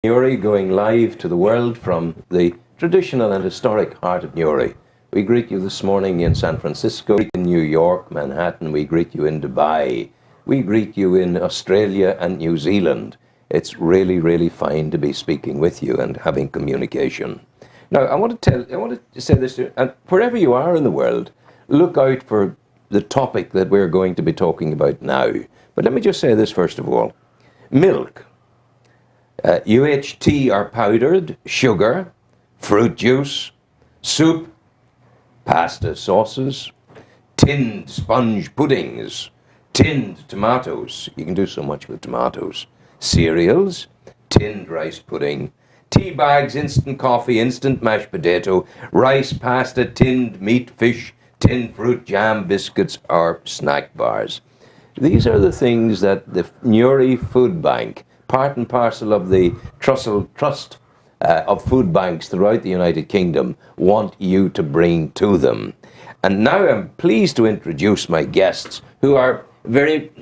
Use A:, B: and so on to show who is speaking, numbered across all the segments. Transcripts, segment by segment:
A: Newry, going live to the world from the traditional and historic heart of Newry. We greet you this morning in San Francisco, in New York, Manhattan. We greet you in Dubai. We greet you in Australia and New Zealand. It's really, really fine to be speaking with you and having communication. Now, I want to say this to you, and wherever you are in the world, look out for the topic that we're going to be talking about now. But let me just say this first of all. Milk. UHT or powdered, sugar, fruit juice, soup, pasta sauces, tinned sponge puddings, tinned tomatoes. You can do so much with tomatoes. Cereals, tinned rice pudding, tea bags, instant coffee, instant mashed potato, rice, pasta, tinned meat, fish, tinned fruit, jam, biscuits, or snack bars. These are the things that the Newry Food Bank, part and parcel of the Trussell Trust of food banks throughout the United Kingdom, want you to bring to them. And now I'm pleased to introduce my guests who are very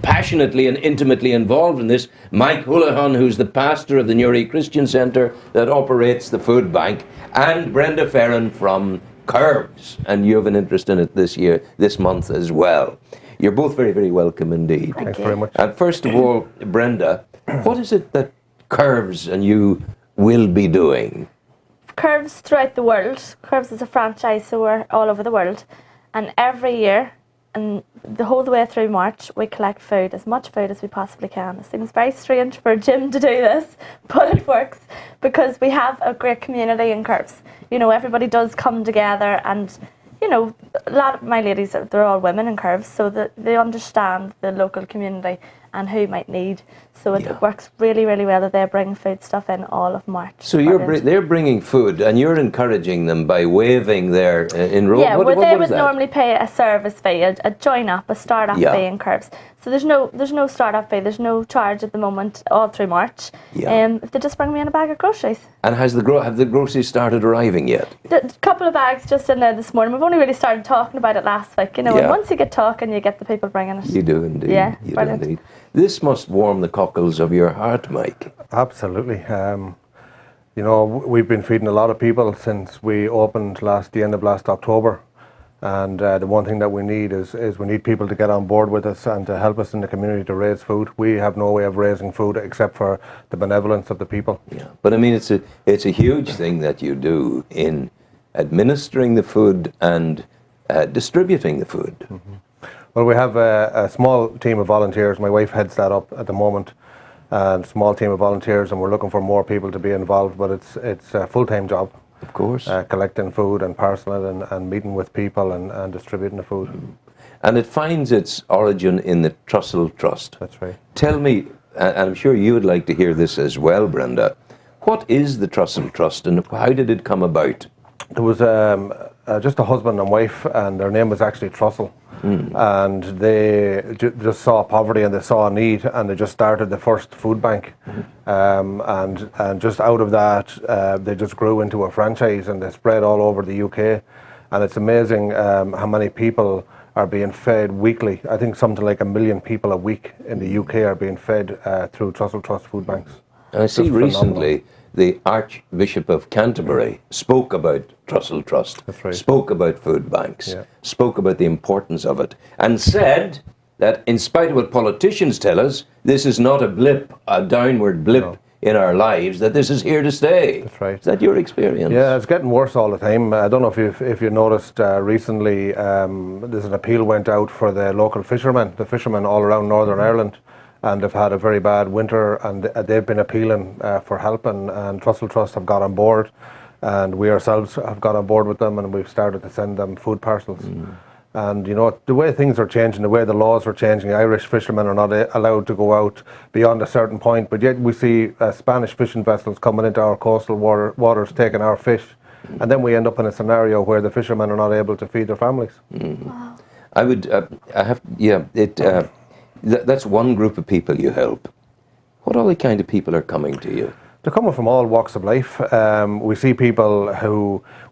A: passionately and intimately involved in this. Mike Holohan, who's the pastor of the Newry Christian Centre that operates the food bank, and Brenda Fearon from Curves, and you have an interest in it this month as well. You're both very, very welcome indeed.
B: Thanks very much.
A: And first of all, Brenda, what is it that Curves and you will be doing?
B: Curves throughout the world. Curves is a franchise, so we're all over the world. And every year, and the whole way through March, we collect food, as much food as we possibly can. It seems very strange for a gym to do this, but it works because we have a great community in Curves. You know, everybody does come together, and you know, a lot of my ladies, they're all women in Curves, so that they understand the local community and who might need. So it works really, really well that they bring food stuff in all of March.
A: So they're bringing food, and you're encouraging them by waiving their enrollment.
B: Yeah, they would normally pay a service fee, a join up, a start up fee in Curves. So there's no start up fee, there's no charge at the moment all through March. If they just bring me in a bag of groceries. And
A: have the groceries started arriving yet?
B: A couple of bags just in there this morning. We've only really started talking about it last week, you know. And once you get talking, you get the people bringing it.
A: You do indeed.
B: Yeah,
A: you do indeed. This must warm the cockles of your heart, Mike.
C: Absolutely. You know, we've been feeding a lot of people since we opened the end of last October. And the one thing that we need is we need people to get on board with us and to help us in the community to raise food. We have no way of raising food except for the benevolence of the people.
A: Yeah, but I mean, it's a huge thing that you do in administering the food and distributing the food.
C: Mm-hmm. Well, we have a small team of volunteers. My wife heads that up at the moment, and a small team of volunteers, and we're looking for more people to be involved. But it's a full-time job.
A: Of course.
C: Collecting food and parceling and meeting with people and distributing the food.
A: And it finds its origin in the Trussell Trust.
C: That's right.
A: Tell me, and I'm sure you would like to hear this as well, Brenda, what is the Trussell Trust and how did it come about?
C: There was just a husband and wife, and their name was actually Trussell. And they just saw poverty and they saw a need, and they just started the first food bank. And just out of that, they just grew into a franchise, and they spread all over the UK. And it's amazing how many people are being fed weekly. I think something like 1 million people a week in the UK are being fed through Trussell Trust food banks.
A: And I see recently the Archbishop of Canterbury spoke about Trussell Trust, spoke about food banks, spoke about the importance of it, and said that in spite of what politicians tell us, this is not a blip, a downward blip in our lives, that this is here to stay.
C: That's right.
A: Is that your experience?
C: Yeah, it's getting worse all the time. I don't know if you noticed recently, there's an appeal went out for the local fishermen, the fishermen all around Northern Ireland. And they've had a very bad winter, and they've been appealing for help, and Trussell Trust have got on board, and we ourselves have got on board with them, and we've started to send them food parcels. And you know, the way things are changing, the way the laws are changing, Irish fishermen are not allowed to go out beyond a certain point, but yet we see Spanish fishing vessels coming into our coastal waters taking our fish, and then we end up in a scenario where the fishermen are not able to feed their families.
B: Wow.
A: That's one group of people you help. What other kind of people are coming to you?
C: They're coming from all walks of life. We see people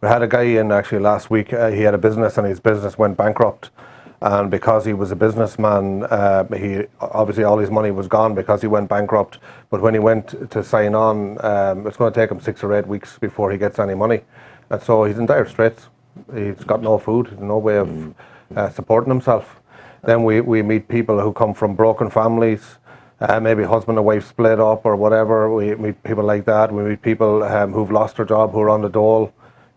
C: we had a guy in actually last week, he had a business and his business went bankrupt. And because he was a businessman, he obviously all his money was gone because he went bankrupt. But when he went to sign on, it's going to take him 6 or 8 weeks before he gets any money. And so he's in dire straits. He's got no food, no way of supporting himself. Then we meet people who come from broken families, maybe husband and wife split up or whatever. We meet people like that. We meet people who've lost their job, who are on the dole.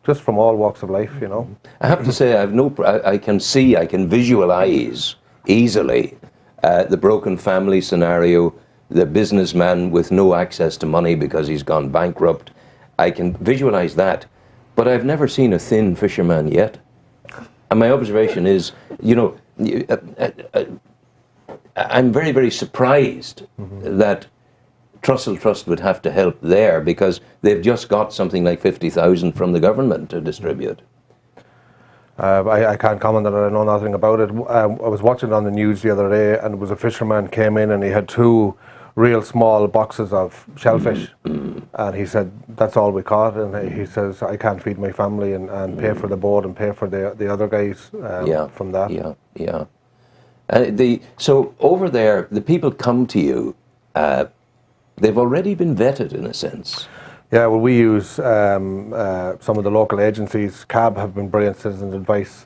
C: Just from all walks of life, you know.
A: I have to say, I can visualize easily the broken family scenario, the businessman with no access to money because he's gone bankrupt. I can visualize that, but I've never seen a thin fisherman yet. And my observation is, you know, I'm very, very surprised that Trussell Trust would have to help there because they've just got something like 50,000 from the government to distribute.
C: I can't comment on it. I know nothing about it. I was watching it on the news the other day, and it was a fisherman came in and he had 2 real small boxes of shellfish, and he said that's all we caught. And he says I can't feed my family and pay for the boat and pay for the other guys from that.
A: Yeah. So over there, the people come to you. They've already been vetted in a sense.
C: Yeah, well, we use some of the local agencies. CAB have been brilliant, Citizens Advice,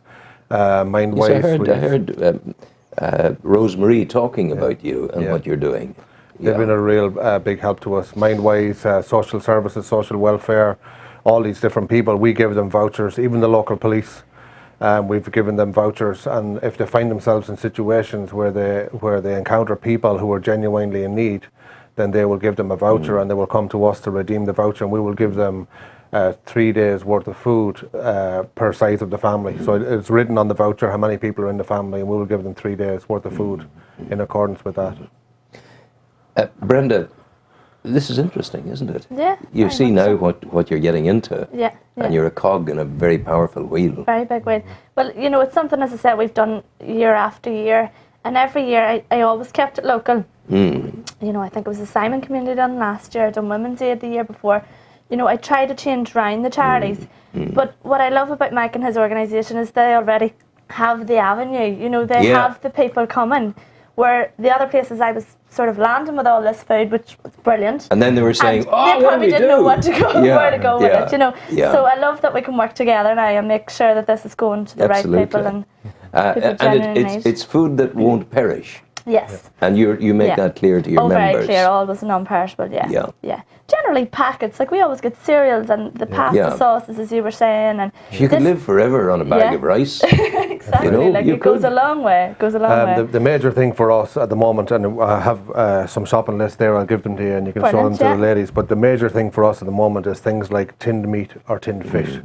C: Mindwise.
A: Yes, I heard Rosemary talking about you and what you're doing.
C: They've been a real big help to us. Mindwise, social services, social welfare, all these different people. We give them vouchers, even the local police. We've given them vouchers, and if they find themselves in situations where they encounter people who are genuinely in need, then they will give them a voucher and they will come to us to redeem the voucher, and we will give them 3 days worth of food per size of the family. So it's written on the voucher how many people are in the family, and we will give them 3 days worth of food in accordance with that.
A: Brenda, this is interesting, isn't it?
B: Yeah.
A: You see now what you're getting into.
B: Yeah.
A: And you're a cog in a very powerful wheel.
B: Very big wheel. Well, you know, it's something, as I said, we've done year after year, and every year I always kept it local. You know, I think it was the Simon Community done last year, done Women's Aid the year before. You know, I try to change around the charities. But what I love about Mike and his organisation is they already have the avenue. You know, they have the people coming. Where the other places I was sort of landing with all this food, which was brilliant.
A: And then they were saying,
B: they probably didn't know what to go, where to go with it, you know.
A: Yeah.
B: So I love that we can work together now and make sure that this is going to the right people and people genuinely need.
A: It's food that won't perish.
B: Yes.
A: And you make that clear to your members.
B: Very clear, always non-perishable, yeah. Generally packets, like we always get cereals and the pasta sauces, as you were saying. And
A: you could live forever on a bag of rice.
B: Exactly,
A: you know,
B: it goes a long way.
C: The major thing for us at the moment, and I have some shopping lists there, I'll give them to you and you can show them to the ladies, but the major thing for us at the moment is things like tinned meat or tinned fish.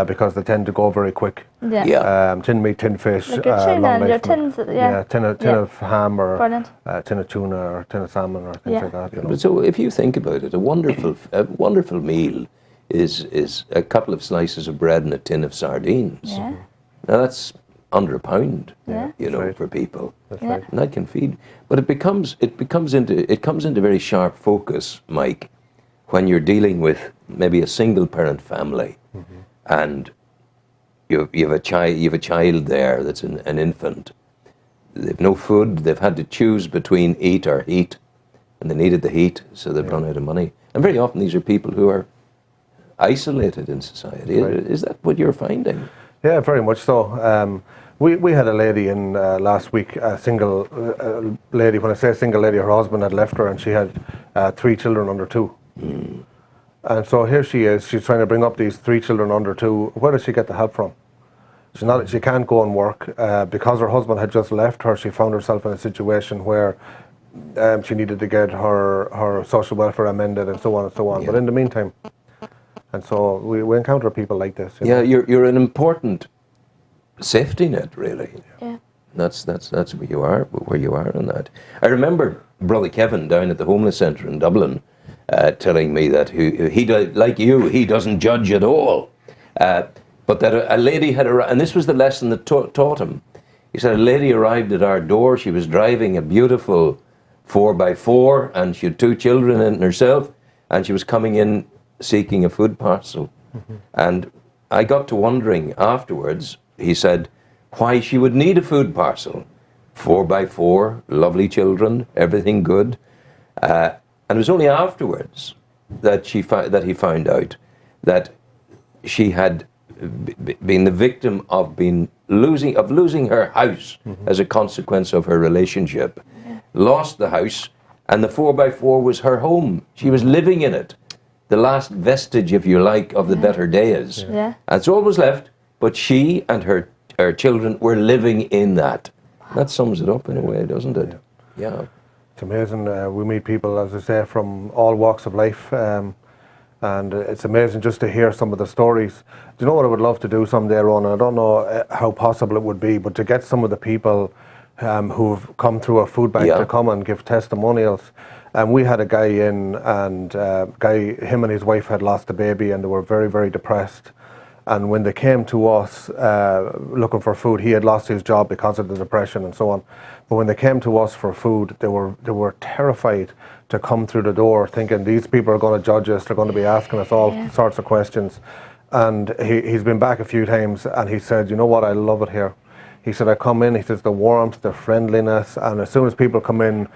C: Because they tend to go very quick. Tinned meat, tinned fish.
B: Like your tuna and your tins,
C: tin of ham or tin of tuna or tin of salmon or things like that. You know.
A: So if you think about it, a wonderful meal is a couple of slices of bread and a tin of sardines.
B: Yeah.
A: Now that's under £1, you know, for people.
C: That's right.
A: And that can feed. But it comes into very sharp focus, Mike, when you're dealing with maybe a single parent family. And you have a child there that's an infant. They've no food. They've had to choose between eat or heat, and they needed the heat, so they've run out of money. And very often these are people who are isolated in society. Right. Is that what you're finding?
C: Yeah, very much so. We had a lady in last week, a single lady. When I say single lady, her husband had left her, and she had 3 children under 2. And so here she is, she's trying to bring up these 3 children under 2. Where does she get the help from? She can't go and work. Because her husband had just left her, she found herself in a situation where she needed to get her social welfare amended and so on and so on. But in the meantime, and so we encounter people like this. You know?
A: You're an important safety net, really.
B: Yeah.
A: That's where you are in that. I remember Brother Kevin down at the homeless centre in Dublin telling me that he like you, he doesn't judge at all. But that a lady had arrived, and this was the lesson that taught him. He said a lady arrived at our door. She was driving a beautiful 4x4, and she had 2 children in herself, and she was coming in seeking a food parcel. And I got to wondering afterwards. He said, why she would need a food parcel. 4x4, lovely children, everything good. And it was only afterwards that he found out that she had been the victim of losing her house as a consequence of her relationship. Lost the house, and the 4x4 was her home. She was living in it. The last vestige, if you like, of the better days.
B: Yeah.
A: That's all was left, but she and her children were living in that. That sums it up in a way, doesn't it? Yeah.
C: It's amazing. We meet people, as I say, from all walks of life, and it's amazing just to hear some of the stories. Do you know what I would love to do someday, Ron? I don't know how possible it would be, but to get some of the people who've come through our food bank to come and give testimonials. And we had a guy in, and him and his wife had lost a baby, and they were very, very depressed. And when they came to us looking for food, he had lost his job because of the depression and so on. But when they came to us for food, they were terrified to come through the door, thinking these people are going to judge us, they're going to be asking us all sorts of questions. And he's been back a few times, and he said, you know what, I love it here. He said, I come in, he says, the warmth, the friendliness, and as soon as people come in,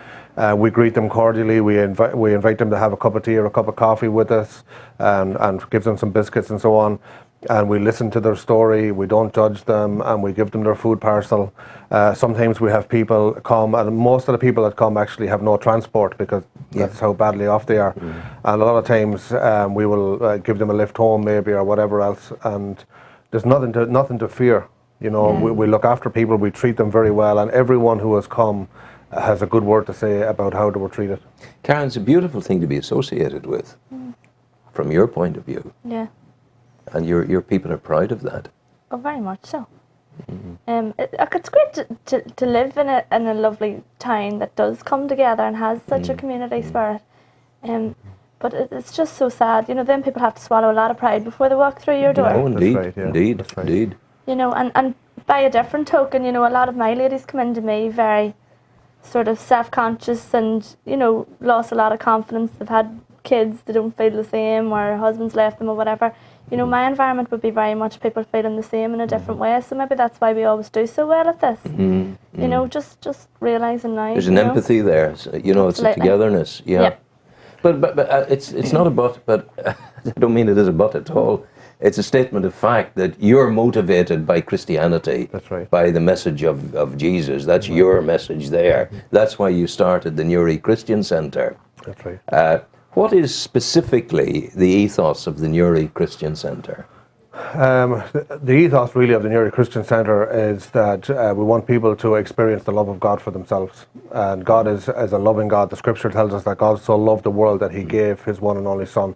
C: we greet them cordially, we invite them to have a cup of tea or a cup of coffee with us, and give them some biscuits and so on. And we listen to their story, we don't judge them, and we give them their food parcel. Sometimes we have people come, and most of the people that come actually have no transport because that's how badly off they are. And a lot of times we will give them a lift home maybe or whatever else, and there's nothing to fear. You know, we look after people, we treat them very well, and everyone who has come has a good word to say about how they were treated.
A: Karen, it's a beautiful thing to be associated with, from your point of view.
B: Yeah.
A: And your people are proud of that.
B: Oh, very much so. It's great to live in a lovely town that does come together and has such a community spirit. But it's just so sad. You know, then people have to swallow a lot of pride before they walk through your door.
A: Oh, indeed,
C: That's right, yeah.
A: indeed,
C: That's right.
A: indeed.
B: You know, and by a different token, you know, a lot of my ladies come into me very sort of self-conscious and, you know, lost a lot of confidence. They've had kids, they don't feel the same, or husbands left them or whatever. You know, my environment would be very much people feeling the same in a different way. So maybe that's why we always do so well at this. You know, just realising now.
A: There's an empathy there. So, you know, it's a togetherness. Yeah. But it's not a but I don't mean it as a but at all. It's a statement of fact that you're motivated by Christianity.
C: That's right.
A: By the message of Jesus. That's your message there. That's why you started the Newry Christian Centre.
C: That's right.
A: What is specifically the ethos of the Newry Christian Centre?
C: The ethos really of the Newry Christian Centre is that we want people to experience the love of God for themselves. And God is a loving God. The scripture tells us that God so loved the world that he gave his one and only Son.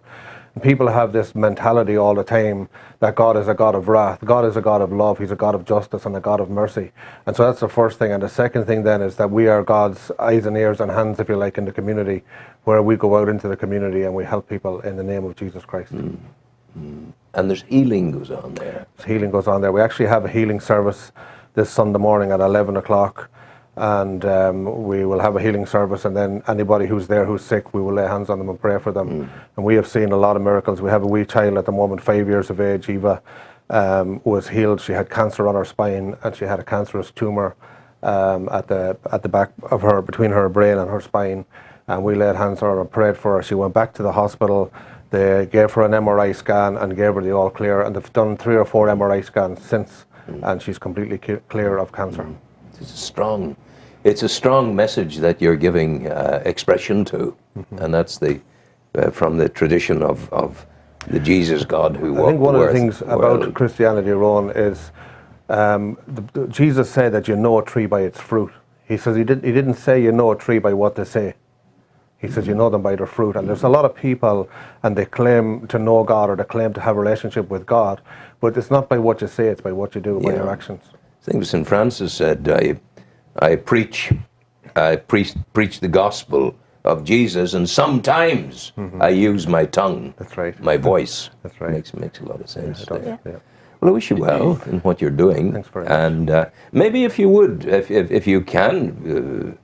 C: And people have this mentality all the time that God is a God of wrath. God is a God of love. He's a God of justice and a God of mercy. And so that's the first thing. And the second thing then is that we are God's eyes and ears and hands, if you like, in the community, where we go out into the community and we help people in the name of Jesus Christ.
A: And there's healing goes on there.
C: Healing goes on there. We actually have a healing service this Sunday morning at 11 o'clock. And we will have a healing service, and then anybody who's there who's sick, we will lay hands on them and pray for them. And we have seen a lot of miracles. We have a wee child at the moment, 5 years of age, Eva, was healed. She had cancer on her spine, and she had a cancerous tumour at the back of her, between her brain and her spine. And we laid hands on her and prayed for her. She went back to the hospital. They gave her an MRI scan and gave her the all clear. And they've done 3 or 4 MRI scans since, and she's completely clear of cancer.
A: It's a strong message that you're giving expression to, and that's from the tradition of the Jesus God who walked the earth.
C: I think one of the things about Christianity, Ron, is Jesus said that you know a tree by its fruit. He says he didn't say you know a tree by what they say. He says you know them by their fruit. And there's a lot of people, and they claim to know God or they claim to have a relationship with God, but it's not by what you say, it's by what you do, by your actions.
A: I think St. Francis said, I preach the gospel of Jesus, and sometimes I use my tongue.
C: That's right.
A: My voice.
C: That's right.
A: Makes a lot of sense.
C: Yeah.
A: Well, I wish you well in what you're doing.
C: Thanks very much.
A: And maybe if you would, if you can,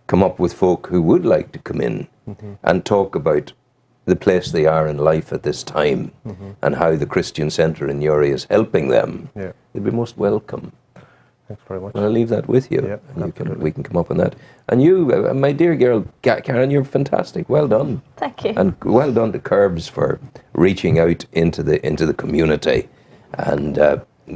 A: come up with folk who would like to come in and talk about the place they are in life at this time and how the Christian Centre in Newry is helping them, they'd be most welcome.
C: Thanks very much.
A: Well, I'll leave that with you.
C: Yeah,
A: And we can come up on that. And you, my dear girl, Karen, you're fantastic. Well done.
B: Thank you.
A: And well done to Curbs for reaching out into the community. And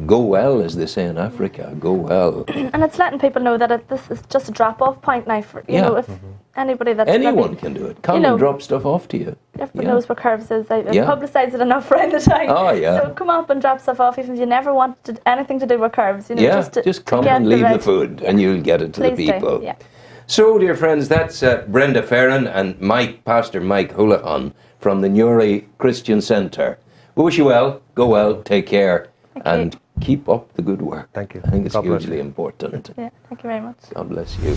A: go well, as they say in Africa. Go well.
B: And it's letting people know that this is just a drop-off point now. For, you
A: Yeah.
B: know, if anybody that's
A: Anyone
B: maybe,
A: can do it. Come and drop stuff off to you.
B: everyone
A: Yeah.
B: knows where Curves is. I've
A: Yeah.
B: publicised it enough around the town.
A: Oh, yeah.
B: So come up and drop stuff off, even if you never wanted anything to do with Curves. You know,
A: Yeah,
B: just
A: just come
B: get
A: and leave the
B: right-
A: food,
B: Yeah.
A: and you'll get it to
B: Please
A: the
B: do,
A: people.
B: yeah.
A: So, dear friends, that's Brenda Fearon and Pastor Mike Holohan from the Newry Christian Centre. We wish you well, go well, take care, and keep up the good work.
C: Thank you.
A: I think it's
C: God bless
A: hugely
C: you.
A: important.
B: Yeah, thank you very much.
A: God bless you.